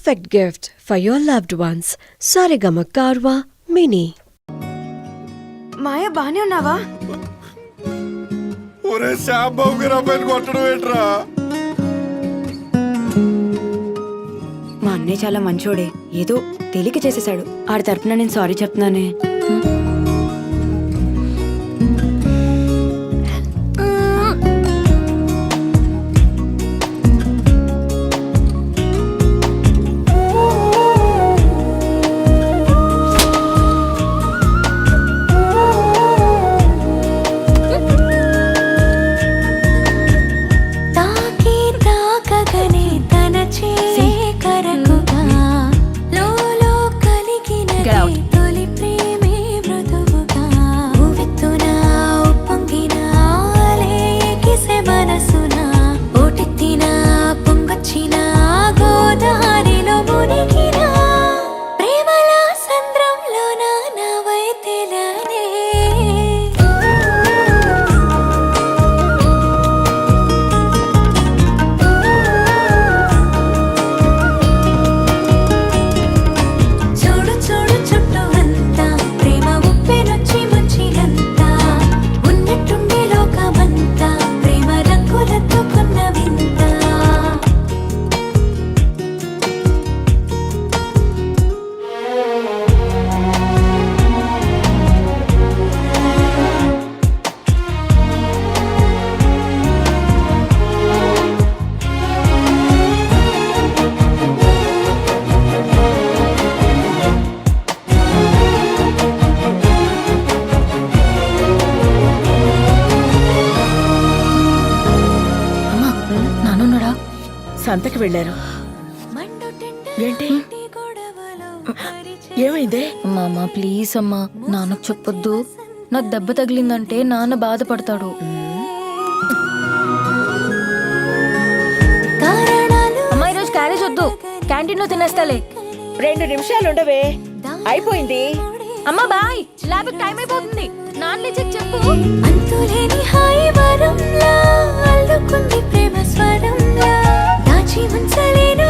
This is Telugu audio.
perfect gift for your loved ones. Saregama Karwa Mini. మాయా బానే ఉన్నావా? ఒరే శాంబాబు గారు అబ్బాయిని కొట్టడం ఏంట్రా? మా అన్నయ్య చాలా మంచోడే, ఏదో తేలిక చేసేసాడు. ఆడి తరపున నేను సారీ చెప్తున్నానే. సంతకి వెళ్ళారు. ఏంటి ఏమైంది? అమ్మా ప్లీజ్ అమ్మా, నాన్నకు చెప్పొద్దు. నాకు దెబ్బ తగిలిందంటే నాన్న బాధపడతాడు. అమ్మా ఈరోజు క్యారేజ్ వద్దు, క్యాంటీన్ లో తినేస్తాలే. 2 నిమిషాలు ఉండవే, అయిపోయింది. అమ్మా బాయ్, ల్యాబ్ టైం అయిపోతుంది. నాన్న చెప్పు. అంతులేని హాయి వరంలా అల్లుకుంది ప్రేమ స్వరంలా దాచి ఉంచలేను